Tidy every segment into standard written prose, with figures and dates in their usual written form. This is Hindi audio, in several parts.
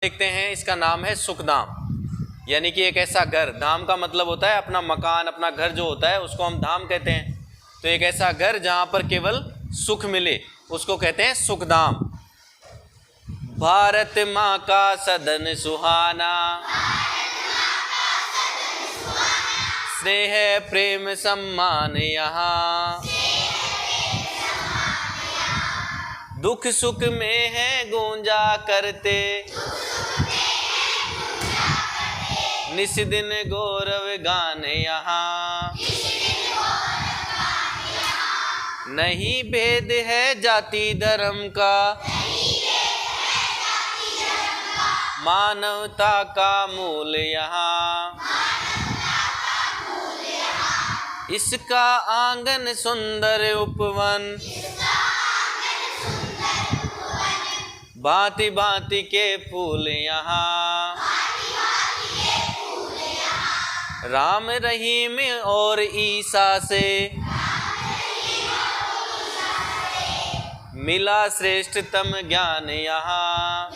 देखते हैं, इसका नाम है सुखधाम, यानी कि एक ऐसा घर। धाम का मतलब होता है अपना मकान, अपना घर जो होता है उसको हम धाम कहते हैं। तो एक ऐसा घर जहाँ पर केवल सुख मिले उसको कहते हैं सुखधाम। भारत माँ का सदन सुहाना, स्नेह प्रेम सम्मान यहाँ, दुख सुख में है गूंजा करते, निस दिन गौरव गान यहाँ, नहीं भेद है जाति धर्म का, मानवता का मूल यहाँ, इसका आंगन सुंदर उपवन, भांति भांति के फूल यहाँ, राम रहीम और ईसा से मिला श्रेष्ठतम ज्ञान यहाँ,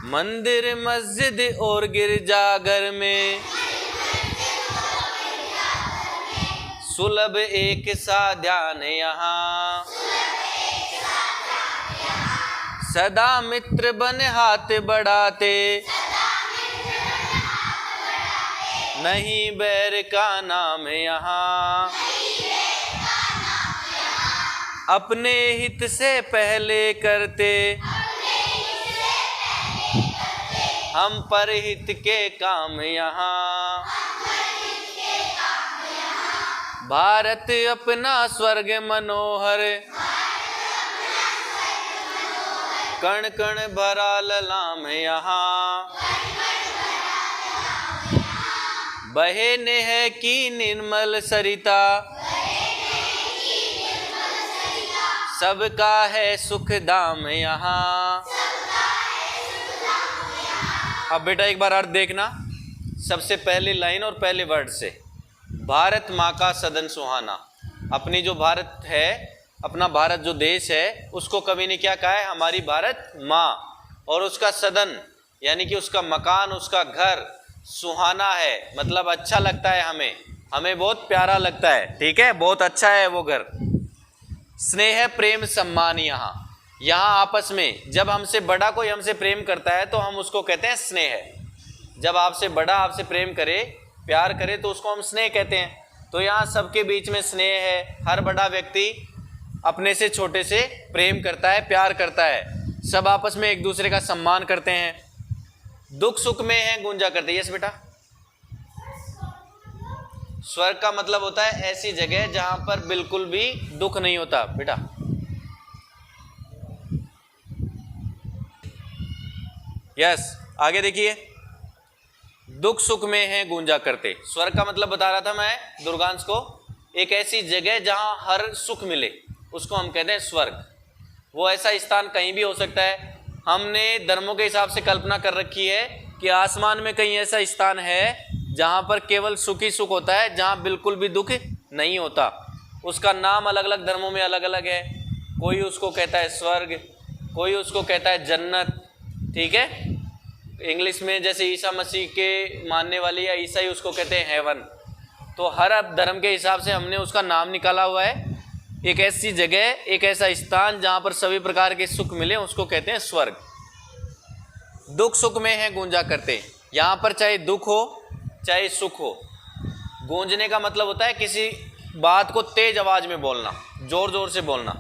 मंदिर मस्जिद और गिरजाघर में सुलभ एक सा ध्यान यहाँ, सदा मित्र बन हाथ बढ़ाते, नहीं बैर का नाम यहाँ, अपने हित से पहले करते, हम परहित के काम यहाँ, भारत अपना स्वर्ग मनोहर, कण कण भरा ललाम यहाँ, बहे नेह की निर्मल सरिता, सबका है सुख धाम यहाँ। अब बेटा एक बार अर्थ देखना, सबसे पहली लाइन और पहले वर्ड से, भारत माँ का सदन सुहाना। अपनी जो भारत है, अपना भारत जो देश है, उसको कवि ने क्या कहा है? हमारी भारत माँ। और उसका सदन यानी कि उसका मकान, उसका घर सुहाना है, मतलब अच्छा लगता है हमें, हमें बहुत प्यारा लगता है, ठीक है, बहुत अच्छा है वो घर। स्नेह प्रेम सम्मान यहाँ, यहाँ आपस में जब हमसे बड़ा कोई हमसे प्रेम करता है तो हम उसको कहते हैं स्नेह। जब आपसे बड़ा आपसे प्रेम करे, प्यार करे, तो उसको हम स्नेह कहते हैं। तो यहाँ सबके बीच में स्नेह है, हर बड़ा व्यक्ति अपने से छोटे से प्रेम करता है, प्यार करता है, सब आपस में एक दूसरे का सम्मान करते हैं, दुख सुख में है गूंजा करते हैं। यस बेटा, स्वर्ग का मतलब होता है ऐसी जगह जहां पर बिल्कुल भी दुख नहीं होता। बेटा यस, आगे देखिए, दुख सुख में है गूंजा करते। स्वर्ग का मतलब बता रहा था मैं दुर्गांश को, एक ऐसी जगह जहां हर सुख मिले उसको हम कहते हैं स्वर्ग। वो ऐसा स्थान कहीं भी हो सकता है। हमने धर्मों के हिसाब से कल्पना कर रखी है कि आसमान में कहीं ऐसा स्थान है जहां पर केवल सुख ही सुख होता है, जहां बिल्कुल भी दुख नहीं होता। उसका नाम अलग अलग धर्मों में अलग अलग है। कोई उसको कहता है स्वर्ग, कोई उसको कहता है जन्नत, ठीक है। इंग्लिश में जैसे ईसा मसीह के मानने वाले या ईसाई उसको कहते हैं हेवन। तो हर धर्म के हिसाब से हमने उसका नाम निकाला हुआ है। एक ऐसी जगह, एक ऐसा स्थान जहां पर सभी प्रकार के सुख मिले उसको कहते हैं स्वर्ग। दुख सुख में है गूंजा करते, यहाँ पर चाहे दुख हो चाहे सुख हो। गूंजने का मतलब होता है किसी बात को तेज आवाज में बोलना, जोर जोर से बोलना।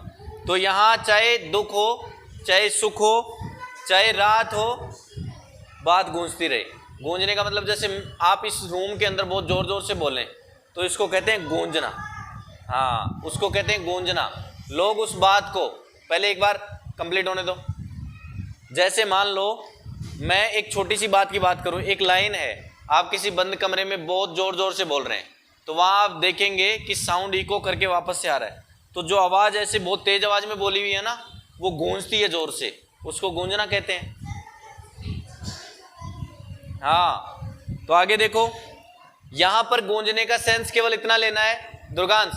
तो यहाँ चाहे दुख हो चाहे सुख हो चाहे रात हो, बात गूंजती रहे। गूंजने का मतलब जैसे आप इस रूम के अंदर बहुत जोर जोर से बोलें तो इसको कहते हैं गूंजना। हाँ, उसको कहते हैं गूंजना। लोग उस बात को पहले एक बार कंप्लीट होने दो। जैसे मान लो मैं एक छोटी सी बात की बात करूं, एक लाइन है, आप किसी बंद कमरे में बहुत जोर जोर से बोल रहे हैं, तो वहां आप देखेंगे कि साउंड इको करके वापस से आ रहा है। तो जो आवाज़ ऐसे बहुत तेज आवाज में बोली हुई है ना, वो गूंजती है जोर से, उसको गूंजना कहते हैं। हाँ, तो आगे देखो, यहां पर गूंजने का सेंस केवल इतना लेना है दुर्गांश,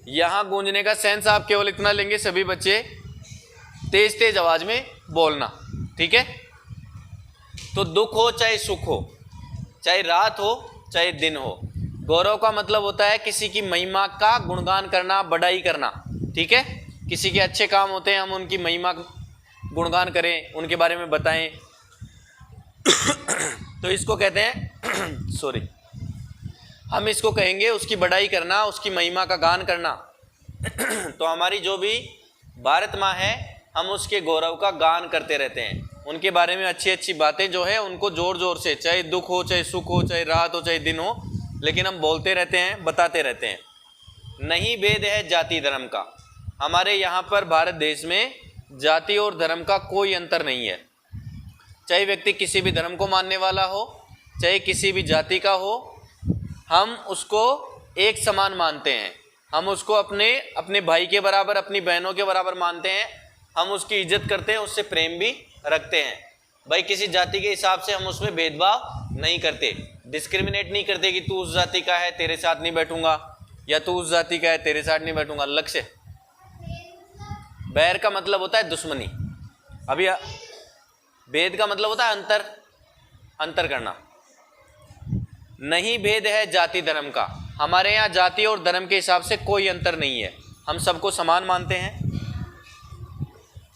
यहां गूंजने का सेंस आप केवल इतना लेंगे सभी बच्चे, तेज तेज आवाज में बोलना, ठीक है। तो दुख हो चाहे सुख हो, चाहे रात हो चाहे दिन हो, गौरव का मतलब होता है किसी की महिमा का गुणगान करना, बड़ाई करना, ठीक है। किसी के अच्छे काम होते हैं, हम उनकी महिमा गुणगान करें, उनके बारे में बताएं, तो इसको कहते हैं सॉरी, हम इसको कहेंगे उसकी बड़ाई करना, उसकी महिमा का गान करना। तो हमारी जो भी भारत माँ है, हम उसके गौरव का गान करते रहते हैं, उनके बारे में अच्छी अच्छी बातें जो है उनको जोर जोर से, चाहे दुख हो चाहे सुख हो, चाहे रात हो चाहे दिन हो, लेकिन हम बोलते रहते हैं, बताते रहते हैं। नहीं भेद है जाति धर्म का, हमारे यहाँ पर भारत देश में जाति और धर्म का कोई अंतर नहीं है। चाहे व्यक्ति किसी भी धर्म को मानने वाला हो, चाहे किसी भी जाति का हो, हम उसको एक समान मानते हैं। हम उसको अपने भाई के बराबर, अपनी बहनों के बराबर मानते हैं। हम उसकी इज्जत करते हैं, उससे प्रेम भी रखते हैं। भाई किसी जाति के हिसाब से हम उसमें भेदभाव नहीं करते, डिस्क्रिमिनेट नहीं करते कि तू उस जाति का है तेरे साथ नहीं बैठूंगा, या तू उस जाति का है तेरे साथ नहीं बैठूंगा। अलग से बैर का मतलब होता है दुश्मनी, अभी भेद का मतलब होता है अंतर करना। नहीं भेद है जाति धर्म का, हमारे यहाँ जाति और धर्म के हिसाब से कोई अंतर नहीं है, हम सबको समान मानते हैं।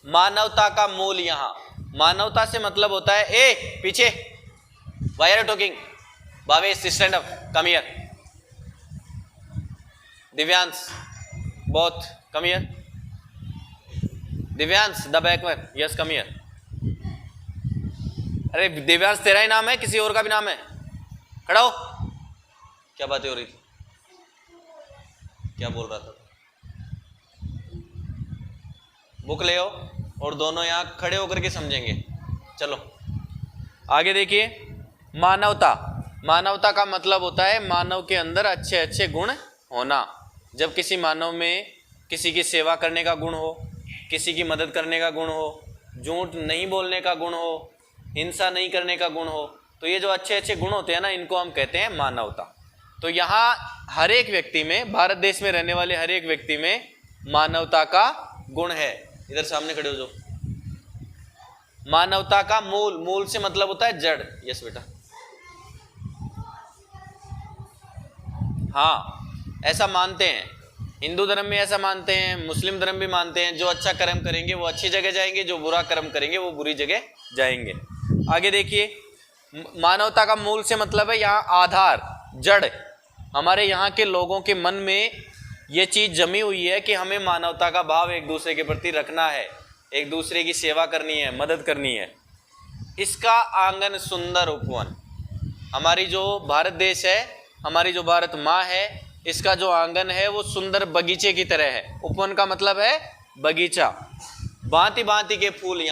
मानवता का मूल, यहाँ मानवता से मतलब होता है, ए पीछे, why are talking, Bhavesh stand up, come here, Divyansh both come here, Divyansh the backward, yes come here. अरे दिव्यांश तेरा ही नाम है, किसी और का भी नाम है? खड़ा हो, क्या बातें हो रही थी, क्या बोल रहा था? बुक ले आओ और दोनों यहाँ खड़े होकर के समझेंगे। चलो आगे देखिए। मानवता का मतलब होता है मानव के अंदर अच्छे अच्छे गुण होना। जब किसी मानव में किसी की सेवा करने का गुण हो, किसी की मदद करने का गुण हो, झूठ नहीं बोलने का गुण हो, हिंसा नहीं करने का गुण हो, तो ये जो अच्छे अच्छे गुण होते हैं ना, इनको हम कहते हैं मानवता। तो यहाँ हर एक व्यक्ति में, भारत देश में रहने वाले हर एक व्यक्ति में मानवता का गुण है। इधर सामने खड़े हो जाओ। मानवता का मूल से मतलब होता है जड़। यस बेटा, हाँ ऐसा मानते हैं, हिंदू धर्म में ऐसा मानते हैं, मुस्लिम धर्म भी मानते हैं। जो अच्छा कर्म करेंगे वो अच्छी जगह जाएंगे, जो बुरा कर्म करेंगे वो बुरी जगह जाएंगे। आगे देखिए, मानवता का मूल से मतलब है यहाँ आधार, जड़। हमारे यहाँ के लोगों के मन में ये चीज़ जमी हुई है कि हमें मानवता का भाव एक दूसरे के प्रति रखना है, एक दूसरे की सेवा करनी है, मदद करनी है। इसका आंगन सुंदर उपवन, हमारी जो भारत देश है, हमारी जो भारत माँ है, इसका जो आंगन है वो सुंदर बगीचे की तरह है। उपवन का मतलब है बगीचा। भांति भांति के फूल,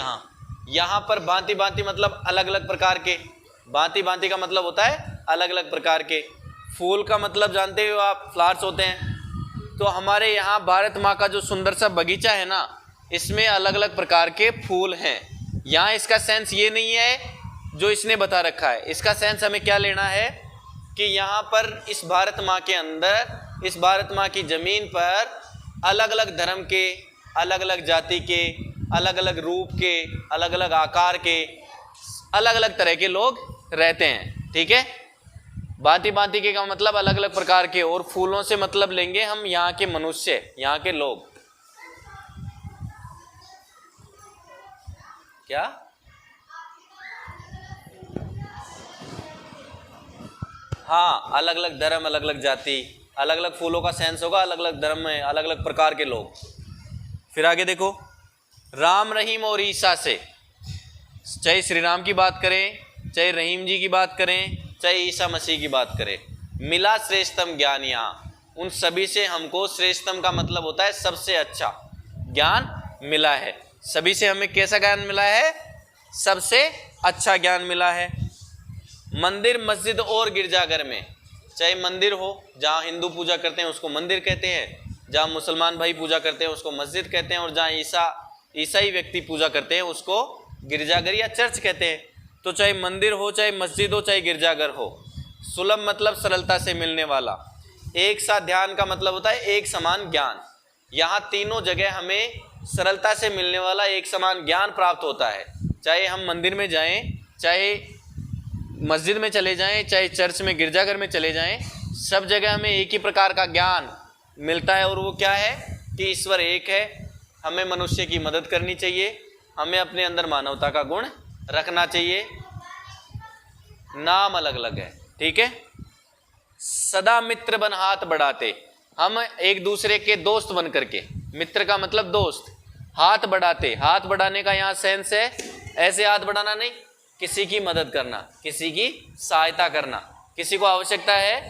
यहाँ पर भांति भांति मतलब अलग अलग प्रकार के, भांति भांति का मतलब होता है अलग अलग प्रकार के। फूल का मतलब जानते हो आप, फ्लावर्स होते हैं। तो हमारे यहाँ भारत माँ का जो सुंदर सा बगीचा है ना, इसमें अलग अलग प्रकार के फूल हैं। यहाँ इसका सेंस ये नहीं है जो इसने बता रखा है, इसका सेंस हमें क्या लेना है कि यहाँ पर इस भारत माँ के अंदर, इस भारत माँ की ज़मीन पर अलग अलग धर्म के, अलग अलग जाति के, अलग अलग रूप के, अलग अलग आकार के, अलग अलग तरह के लोग रहते हैं। ठीक है, भांति भांति के का मतलब अलग अलग प्रकार के, और फूलों से मतलब लेंगे हम यहाँ के मनुष्य, यहाँ के लोग। क्या हाँ, अलग अलग धर्म, अलग अलग जाति, अलग अलग फूलों का सेंस होगा, अलग अलग धर्म में अलग अलग प्रकार के लोग। फिर आगे देखो, राम रहीम और ईसा से, चाहे श्री राम की बात करें, चाहे रहीम जी की बात करें, चाहे ईसा मसीह की बात करें, मिला श्रेष्ठतम ज्ञान। यहाँ उन सभी से हमको, श्रेष्ठतम का मतलब होता है सबसे अच्छा ज्ञान मिला है। सभी से हमें कैसा ज्ञान मिला है? सबसे अच्छा ज्ञान मिला है। मंदिर, मस्जिद और गिरजाघर में, चाहे मंदिर हो जहाँ हिंदू पूजा करते हैं उसको मंदिर कहते हैं, जहाँ मुसलमान भाई पूजा करते हैं उसको मस्जिद कहते हैं, और जहाँ ईसाई व्यक्ति पूजा करते हैं उसको गिरजाघर या चर्च कहते हैं। तो चाहे मंदिर हो, चाहे मस्जिद हो, चाहे गिरजाघर हो, सुलभ मतलब सरलता से मिलने वाला। एक सा ध्यान का मतलब होता है एक समान ज्ञान। यहाँ तीनों जगह हमें सरलता से मिलने वाला एक समान ज्ञान प्राप्त होता है। चाहे हम मंदिर में जाएं, चाहे मस्जिद में चले जाएं, चाहे चर्च में गिरजाघर में चले जाएं, सब जगह हमें एक ही प्रकार का ज्ञान मिलता है। और वो क्या है कि ईश्वर एक है, हमें मनुष्य की मदद करनी चाहिए, हमें अपने अंदर मानवता का गुण रखना चाहिए। नाम अलग अलग है, ठीक है। सदा मित्र बन हाथ बढ़ाते, हम एक दूसरे के दोस्त बन करके, मित्र का मतलब दोस्त, हाथ बढ़ाते, हाथ बढ़ाने का यहाँ सेंस है ऐसे हाथ बढ़ाना नहीं, किसी की मदद करना, किसी की सहायता करना, किसी को आवश्यकता है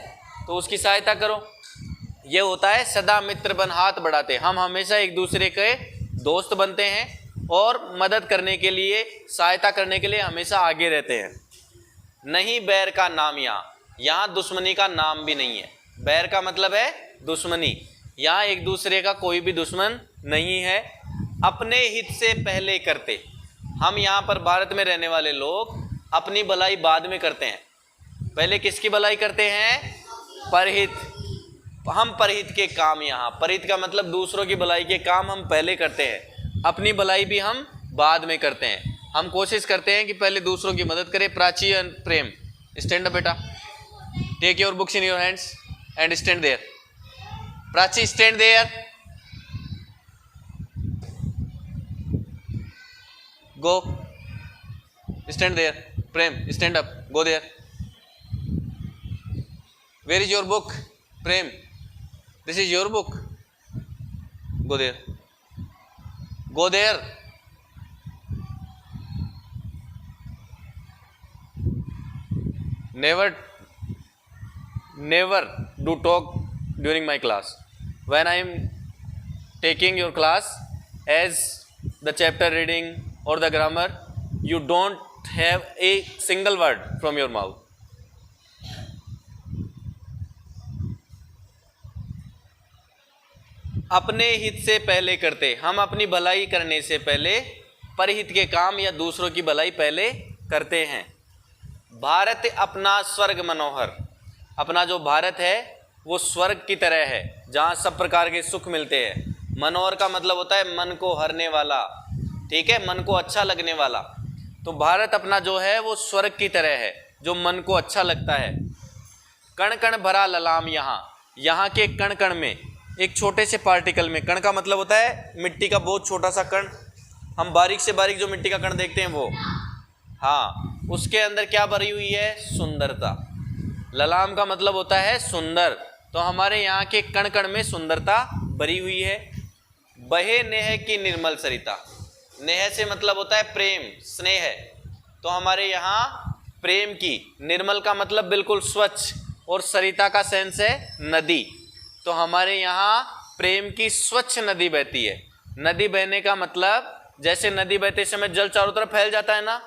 तो उसकी सहायता करो, ये होता है सदा मित्र बन हाथ बढ़ाते। हम हमेशा एक दूसरे के दोस्त बनते हैं और मदद करने के लिए, सहायता करने के लिए हमेशा आगे रहते हैं। नहीं बैर का नाम, यहाँ दुश्मनी का नाम भी नहीं है। बैर का मतलब है दुश्मनी, यहाँ एक दूसरे का कोई भी दुश्मन नहीं है। अपने हित से पहले करते, हम यहाँ पर भारत में रहने वाले लोग अपनी भलाई बाद में करते हैं, पहले किसकी भलाई करते हैं? परहित। हम परहित के काम, यहाँ परहित का मतलब दूसरों की भलाई के काम हम पहले करते हैं, अपनी भलाई भी हम बाद में करते हैं। हम कोशिश करते हैं कि पहले दूसरों की मदद करें। Prachi and Prem, stand up बेटा, take your books in your hands and stand there. Prachi stand there, go stand there. Prem stand up, go there. Where is your book? Prem, this is your book, go there, go there. Never do talk during my class. When I am taking your class, as the chapter reading or the grammar, you don't have a single word from your mouth. अपने हित से पहले करते, हम अपनी भलाई करने से पहले परहित के काम या दूसरों की भलाई पहले करते हैं। भारत अपना स्वर्ग मनोहर, अपना जो भारत है वो स्वर्ग की तरह है जहाँ सब प्रकार के सुख मिलते हैं। मनोहर का मतलब होता है मन को हरने वाला, ठीक है, मन को अच्छा लगने वाला। तो भारत अपना जो है वो स्वर्ग की तरह है जो मन को अच्छा लगता है। कण कण भरा ललाम, यहाँ के कण कण में, एक छोटे से पार्टिकल में, कण का मतलब होता है मिट्टी का बहुत छोटा सा कण, हम बारीक से बारीक जो मिट्टी का कण देखते हैं वो, हाँ, उसके अंदर क्या भरी हुई है? सुंदरता। ललाम का मतलब होता है सुंदर, तो हमारे यहाँ के कण कण में सुंदरता भरी हुई है। बहे नेह की निर्मल सरिता, नेह से मतलब होता है प्रेम, स्नेह, तो हमारे यहाँ प्रेम की, निर्मल का मतलब बिल्कुल स्वच्छ, और सरिता का सेंस है नदी, तो हमारे यहाँ प्रेम की स्वच्छ नदी बहती है। नदी बहने का मतलब जैसे नदी बहते समय जल चारों तरफ फैल जाता है ना,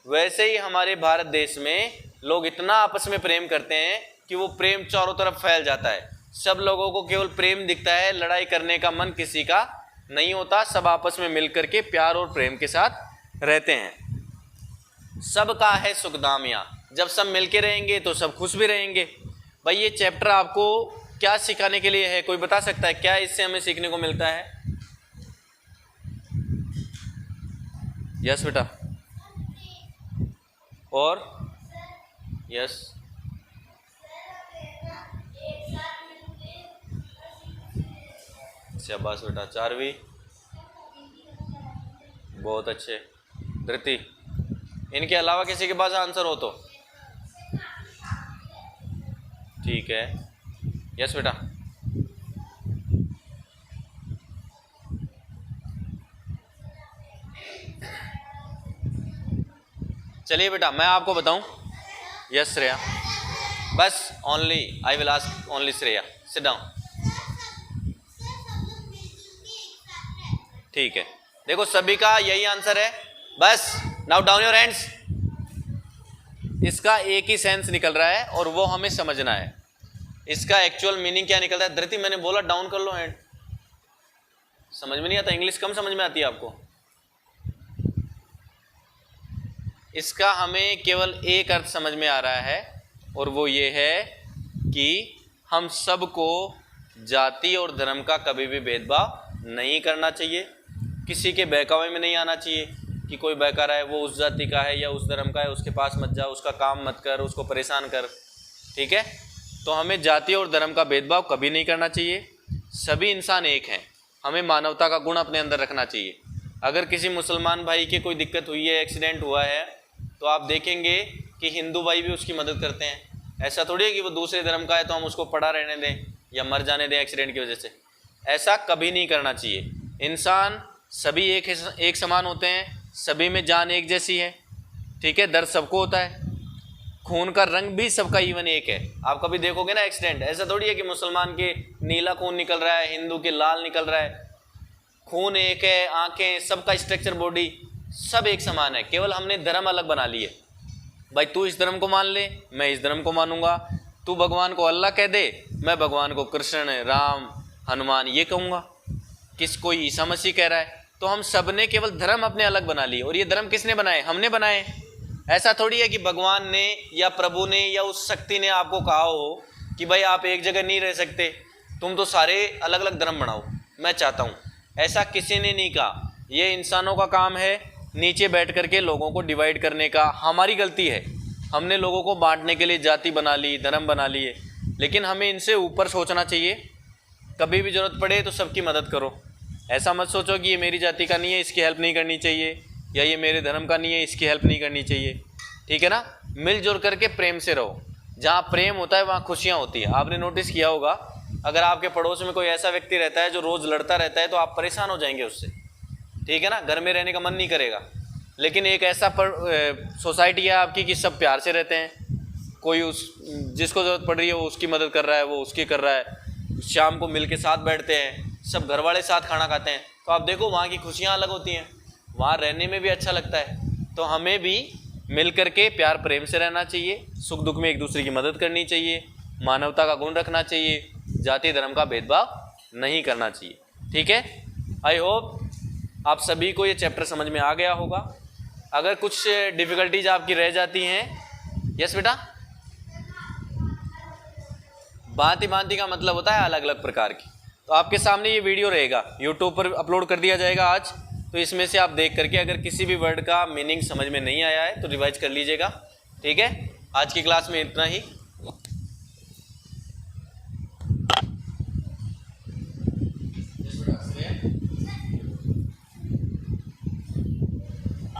वैसे ही हमारे भारत देश में लोग इतना आपस में प्रेम करते हैं कि वो प्रेम चारों तरफ फैल जाता है। सब लोगों को केवल प्रेम दिखता है, लड़ाई करने का मन किसी का नहीं होता, सब आपस में मिलकर के प्यार और प्रेम के साथ रहते हैं। सबका है सुखदाम, जब सब मिलके रहेंगे तो सब खुश भी रहेंगे। भाई ये चैप्टर आपको क्या सिखाने के लिए है, कोई बता सकता है क्या इससे हमें सीखने को मिलता है? यस बेटा, और यस, शाबाश बेटा, चारवी, बहुत अच्छे। धृति, इनके अलावा किसी के पास आंसर हो तो ठीक है। यस बेटा, चलिए बेटा मैं आपको बताऊं। यस श्रेया, बस only I will ask only Shreya, sit down. ठीक है, देखो सभी का यही आंसर है, बस नाउ डाउन योर हैंड्स। इसका एक ही सेंस निकल रहा है और वो हमें समझना है। इसका एक्चुअल मीनिंग क्या निकलता है? धरती, मैंने बोला डाउन कर लो हैंड। समझ में नहीं आता? इंग्लिश कम समझ में आती है आपको? इसका हमें केवल एक अर्थ समझ में आ रहा है और वो ये है कि हम सबको जाति और धर्म का कभी भी भेदभाव नहीं करना चाहिए, किसी के बहकावे में नहीं आना चाहिए कि कोई बहका रहा है वो उस जाति का है या उस धर्म का है, उसके पास मत जा, उसका काम मत कर, उसको परेशान कर। ठीक है, तो हमें जाति और धर्म का भेदभाव कभी नहीं करना चाहिए। सभी इंसान एक हैं, हमें मानवता का गुण अपने अंदर रखना चाहिए। अगर किसी मुसलमान भाई की कोई दिक्कत हुई है, एक्सीडेंट हुआ है, तो आप देखेंगे कि हिंदू भाई भी उसकी मदद करते हैं। ऐसा थोड़ी है कि वो दूसरे धर्म का है तो हम उसको पड़ा रहने दें या मर जाने दें एक्सीडेंट की वजह से। ऐसा कभी नहीं करना चाहिए। इंसान सभी एक समान होते हैं, सभी में जान एक जैसी है। ठीक है, दर्द सबको होता है, खून का रंग भी सबका इवन एक है। आप कभी देखोगे ना एक्सीडेंट, ऐसा थोड़ी है कि मुसलमान के नीला खून निकल रहा है, हिंदू के लाल निकल रहा है। खून एक है, आंखें, सबका स्ट्रक्चर बॉडी सब एक समान है, केवल हमने धर्म अलग बना लिए। भाई तू इस धर्म को मान ले, मैं इस धर्म को मानूंगा। तू भगवान को अल्लाह कह दे, मैं भगवान को कृष्ण, राम, हनुमान ये कहूँगा। कोई ईसा मसीह कह रहा है, तो हम सब ने केवल धर्म अपने अलग बना लिए। और ये धर्म किसने बनाए? हमने बनाए। ऐसा थोड़ी है कि भगवान ने या प्रभु ने या उस शक्ति ने आपको कहा हो कि भाई आप एक जगह नहीं रह सकते, तुम तो सारे अलग अलग धर्म बनाओ, मैं चाहता हूँ। ऐसा किसी ने नहीं कहा। ये इंसानों का काम है नीचे बैठ करके लोगों को डिवाइड करने का। हमारी गलती है, हमने लोगों को बांटने के लिए जाति बना ली, धर्म बना लिए। लेकिन हमें इनसे ऊपर सोचना चाहिए। कभी भी ज़रूरत पड़े तो सबकी मदद करो। ऐसा मत सोचो कि ये मेरी जाति का नहीं है, इसकी हेल्प नहीं करनी चाहिए, या ये मेरे धर्म का नहीं है, इसकी हेल्प नहीं करनी चाहिए। ठीक है ना, मिलजुल करके प्रेम से रहो। जहाँ प्रेम होता है वहाँ खुशियाँ होती है। आपने नोटिस किया होगा, अगर आपके पड़ोस में कोई ऐसा व्यक्ति रहता है जो रोज़ लड़ता रहता है तो आप परेशान हो जाएंगे उससे। ठीक है ना, घर में रहने का मन नहीं करेगा। लेकिन एक ऐसा सोसाइटी है आपकी कि सब प्यार से रहते हैं, कोई जिसको ज़रूरत पड़ रही है वो उसकी मदद कर रहा है, वो उसकी कर रहा है। शाम को मिल के साथ बैठते हैं, सब घर वाले साथ खाना खाते हैं, तो आप देखो वहाँ की खुशियाँ अलग होती हैं, वहाँ रहने में भी अच्छा लगता है। तो हमें भी मिल करके प्यार प्रेम से रहना चाहिए, सुख दुख में एक दूसरे की मदद करनी चाहिए, मानवता का गुण रखना चाहिए, जाति धर्म का भेदभाव नहीं करना चाहिए। ठीक है, आई होप आप सभी को ये चैप्टर समझ में आ गया होगा। अगर कुछ डिफ़िकल्टीज आपकी रह जाती हैं, यस बेटा, भांति भांति का मतलब होता है अलग अलग प्रकार की। तो आपके सामने ये वीडियो रहेगा, यूट्यूब पर अपलोड कर दिया जाएगा आज। तो इसमें से आप देख करके अगर किसी भी वर्ड का मीनिंग समझ में नहीं आया है तो रिवाइज कर लीजिएगा। ठीक है, आज की क्लास में इतना ही।